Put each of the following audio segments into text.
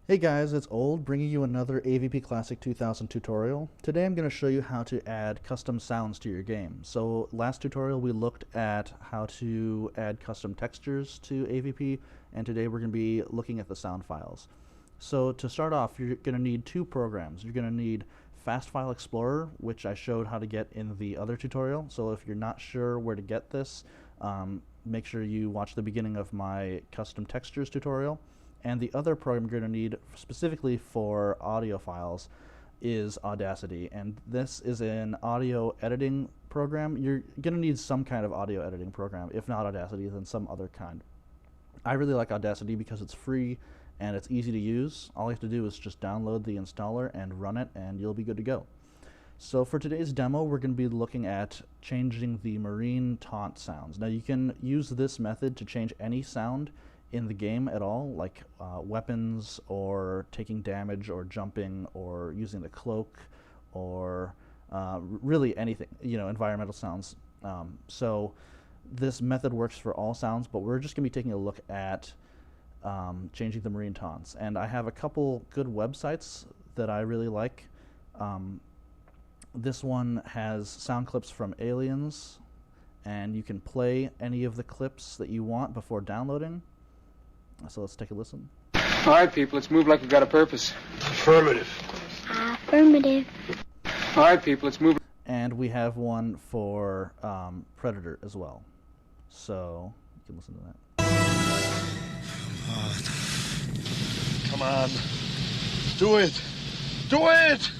Hey guys, it's Old, bringing you another AVP Classic 2000 tutorial. Today I'm going to show you how to add custom sounds to your game. So last tutorial we looked at how to add custom textures to AVP, and today we're going to be looking at the sound files. So to start off, you're going to need two programs. You're going to need Fast File Explorer, which I showed how to get in the other tutorial. So if you're not sure where to get this, make sure you watch the beginning of my custom textures tutorial. And the other program you're going to need specifically for audio files is Audacity. And this is an audio editing program. You're going to need some kind of audio editing program. If not Audacity, then some other kind. I really like Audacity because it's free and it's easy to use. All you have to do is just download the installer and run it, and you'll be good to go. So for today's demo, we're going to be looking at changing the marine taunt sounds. Now you can use this method to change any sound in the game at all, like weapons or taking damage or jumping or using the cloak or really anything, environmental sounds. So this method works for all sounds, but we're just going to be taking a look at changing the marine taunts. And I have a couple good websites that I really like. This one has sound clips from Aliens, and you can play any of the clips that you want before downloading. So let's take a listen. All right, people, let's move like we've got a purpose. Affirmative. Affirmative. All right, people, let's move. And we have one for Predator as well. So you can listen to that. Come on. Do it. Do it!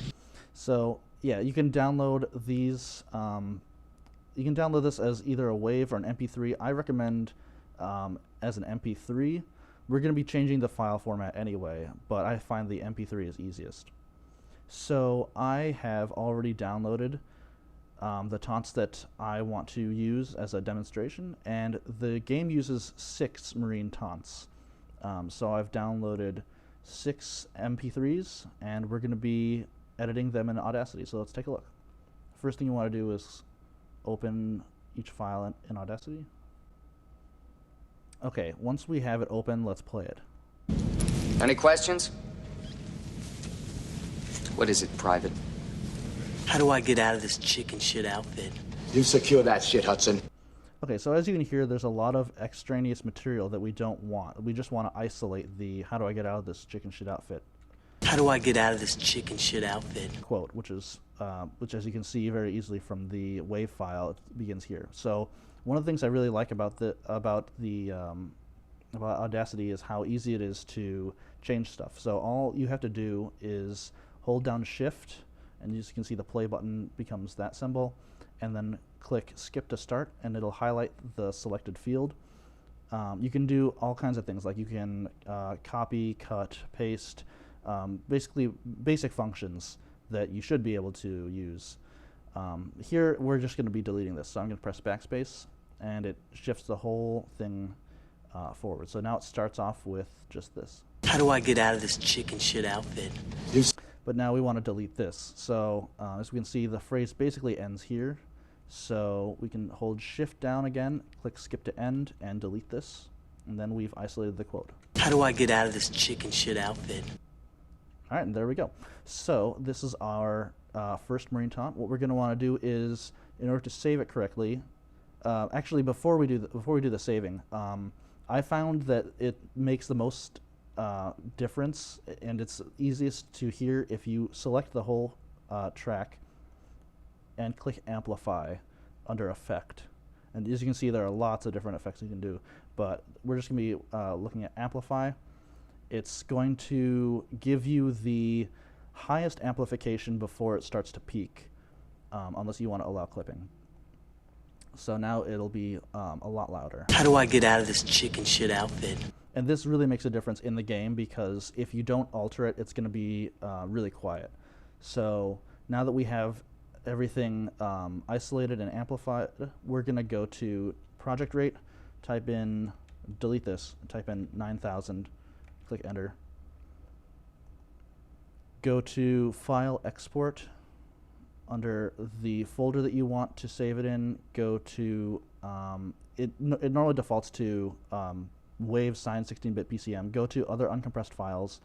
So yeah, you can download these. You can download this as either a WAV or an MP3. I recommend as an MP3. We're going to be changing the file format anyway, but I find the MP3 is easiest. So I have already downloaded the taunts that I want to use as a demonstration, and the game uses 6 marine taunts. So I've downloaded 6 MP3s, and we're going to be editing them in Audacity. So let's take a look. First thing you want to do is open each file in Audacity. Okay, once we have it open, let's play it. Any questions? What is it, Private? How do I get out of this chicken shit outfit? You secure that shit, Hudson. Okay, so as you can hear, there's a lot of extraneous material that we don't want. We just want to isolate the "how do I get out of this chicken shit outfit" How do I get out of this chicken shit outfit? quote, which is which, as you can see very easily from the WAV file, it begins here. So one of the things I really like about Audacity is how easy it is to change stuff. So all you have to do is hold down Shift, and you can see the play button becomes that symbol, and then click Skip to Start, and it'll highlight the selected field. You can do all kinds of things, like you can copy, cut, paste, basically basic functions that you should be able to use. Here we're just going to be deleting this, so I'm going to press backspace, and it shifts the whole thing forward. So now it starts off with just this. How do I get out of this chicken shit outfit? But now we want to delete this. So as we can see, the phrase basically ends here. So we can hold Shift down again, click Skip to End, and delete this. And then we've isolated the quote. How do I get out of this chicken shit outfit? All right, and there we go. So this is our first marine taunt. What we're going to want to do is, in order to save it correctly, actually before we do the saving, I found that it makes the most difference, and it's easiest to hear if you select the whole track and click Amplify under Effect. And as you can see, there are lots of different effects you can do, but we're just going to be looking at Amplify. It's going to give you the highest amplification before it starts to peak, unless you want to allow clipping. So now it'll be a lot louder. How do I get out of this chicken shit outfit? And this really makes a difference in the game, because if you don't alter it, it's going to be really quiet. So now that we have everything isolated and amplified, we're going to go to project rate, type in, delete this, type in 9,000, click enter. Go to File Export. Under the folder that you want to save it in, go to, it normally defaults to WAV signed 16-bit PCM. Go to Other Uncompressed Files,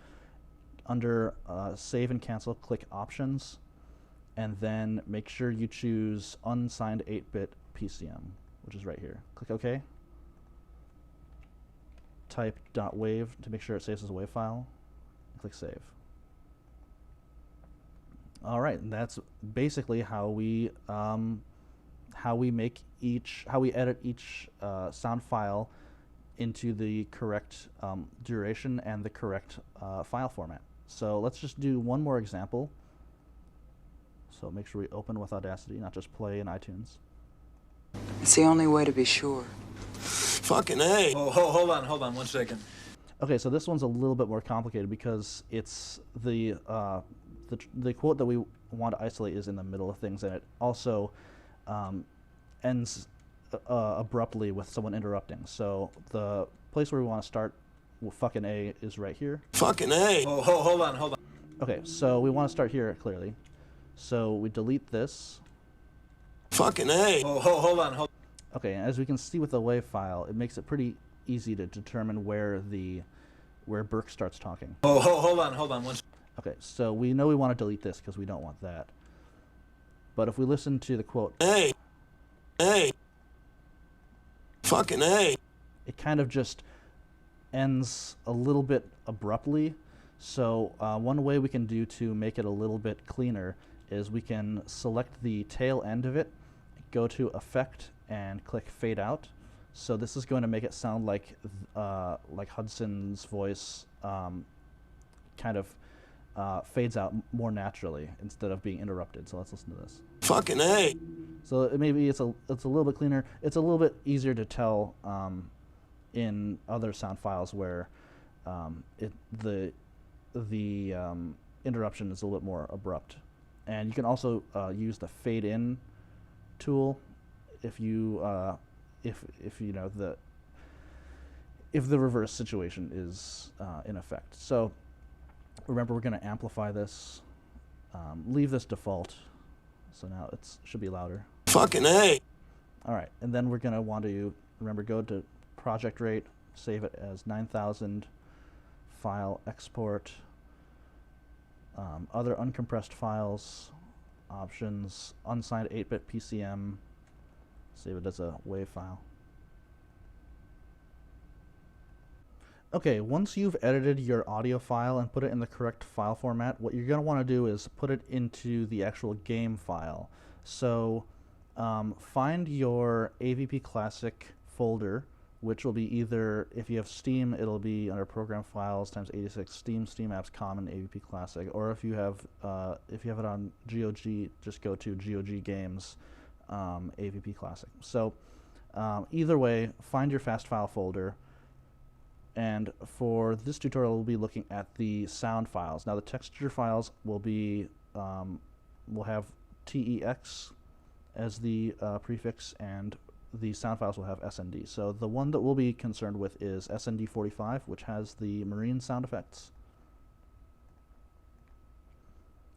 under Save and Cancel, click Options, and then make sure you choose Unsigned 8-bit PCM, which is right here. Click OK. Type .wav to make sure it saves as a WAV file. Click Save. All right, and that's basically how we edit each sound file into the correct duration and the correct file format. So let's just do one more example. So make sure we open with Audacity, not just play in iTunes. It's the only way to be sure. Fucking A. Oh, hold on 1 second. Okay, so this one's a little bit more complicated because it's the quote that we want to isolate is in the middle of things, and it also ends abruptly with someone interrupting. So the place where we want to start with fucking A is right here. Fucking A. Oh, hold on. Okay, so we want to start here clearly. So we delete this. Fucking A. Oh, hold on. Okay, and as we can see with the WAV file, it makes it pretty easy to determine where Burke starts talking. Oh, hold on 1 second. Okay, so we know we want to delete this because we don't want that. But if we listen to the quote, A. Fucking A. it kind of just ends a little bit abruptly. So one way we can do to make it a little bit cleaner is we can select the tail end of it, go to Effect, and click Fade Out. So this is going to make it sound like Hudson's voice kind of fades out more naturally instead of being interrupted. So let's listen to this. Fucking A. So maybe it's a little bit cleaner. It's a little bit easier to tell in other sound files where the interruption is a little bit more abrupt. And you can also use the fade in tool if you if the reverse situation is in effect. So remember, we're going to amplify this. Leave this default. So now it should be louder. Fucking A. All right, and then we're going to want to remember go to project rate, save it as 9000, file export, other uncompressed files, options, unsigned 8-bit PCM, save it as a WAV file. Okay, once you've edited your audio file and put it in the correct file format, what you're going to want to do is put it into the actual game file. So find your AVP Classic folder, which will be either, if you have Steam, it'll be under Program Files times 86 Steam Apps Common AVP Classic, or if you have it on GOG, just go to GOG Games AVP Classic. So either way, find your fast file folder. And for this tutorial, we'll be looking at the sound files. Now, the texture files will be will have TEX as the prefix, and the sound files will have SND. So the one that we'll be concerned with is SND45, which has the marine sound effects.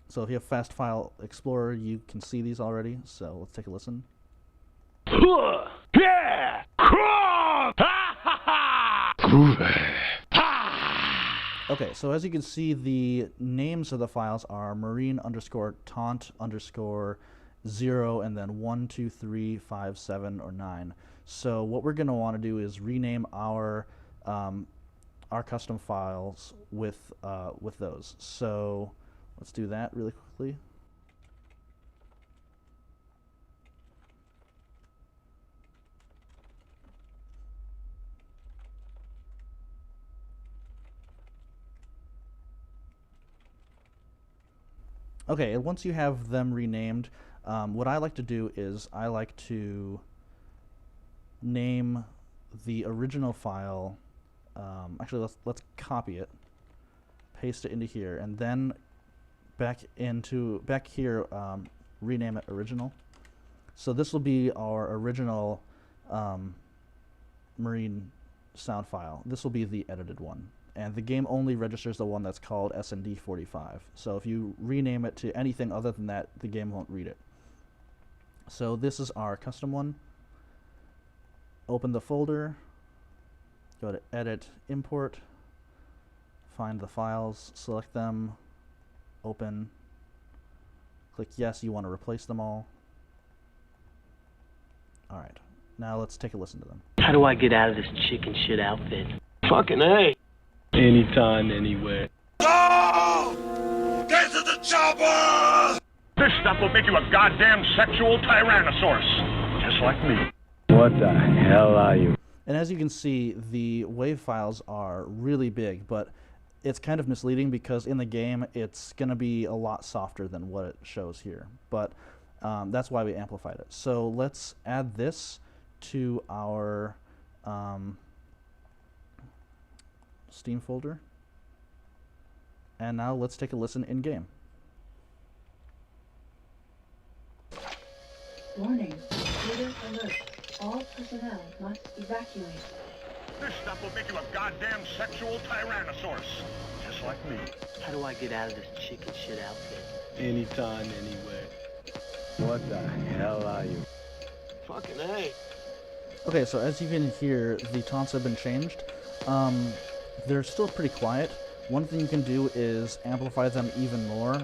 So if you have Fast File Explorer, you can see these already. So let's take a listen. Okay, so as you can see, the names of the files are marine underscore taunt underscore 0 and then 1, 2, 3, 5, 7, or 9. So what we're going to want to do is rename our custom files with those. So let's do that really quickly. Okay, and once you have them renamed, what I like to do is I like to name the original file. Actually, let's copy it, paste it into here, and then back here, rename it original. So this will be our original marine sound file. This will be the edited one. And the game only registers the one that's called SND45. So if you rename it to anything other than that, the game won't read it. So this is our custom one. Open the folder, go to Edit, Import, find the files, select them, open, click yes, you want to replace them all. Alright, now let's take a listen to them. How do I get out of this chicken shit outfit? Fucking A. Anytime, anywhere. Go! Get to the chopper! This stuff will make you a goddamn sexual tyrannosaurus. Just like me. What the hell are you? And as you can see, the WAV files are really big, but it's kind of misleading because in the game it's going to be a lot softer than what it shows here. But that's why we amplified it. So let's add this to our Steam folder. And now let's take a listen in-game. Warning. Leader alert. All personnel must evacuate. This stuff will make you a goddamn sexual tyrannosaurus. Just like me. How do I get out of this chicken shit outfit? Anytime, anywhere. What the hell are you? Fucking A. Okay, so as you can hear, the taunts have been changed. They're still pretty quiet. One thing you can do is amplify them even more.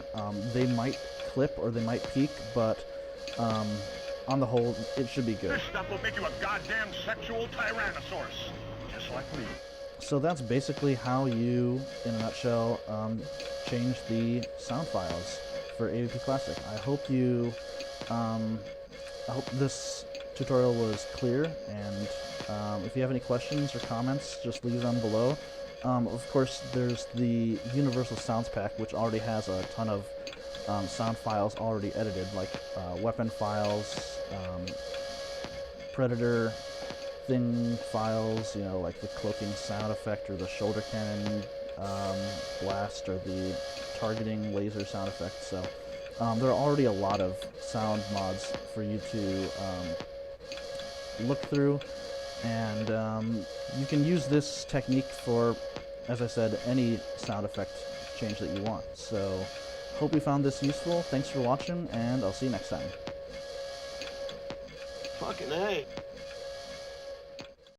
They might clip or they might peak, but on the whole, it should be good. This stuff will make you a goddamn sexual tyrannosaurus. Just like me. So that's basically how you, in a nutshell, change the sound files for AVP Classic. I hope you, I hope this tutorial was clear, and if you have any questions or comments, just leave them below. Of course, there's the Universal Sounds Pack, which already has a ton of sound files already edited, like weapon files, predator thing files, you know, like the cloaking sound effect or the shoulder cannon blast or the targeting laser sound effect. So there are already a lot of sound mods for you to look through, and you can use this technique for, as I said, any sound effect change that you want. So hope you found this useful. Thanks for watching, and I'll see you next time. Fucking A.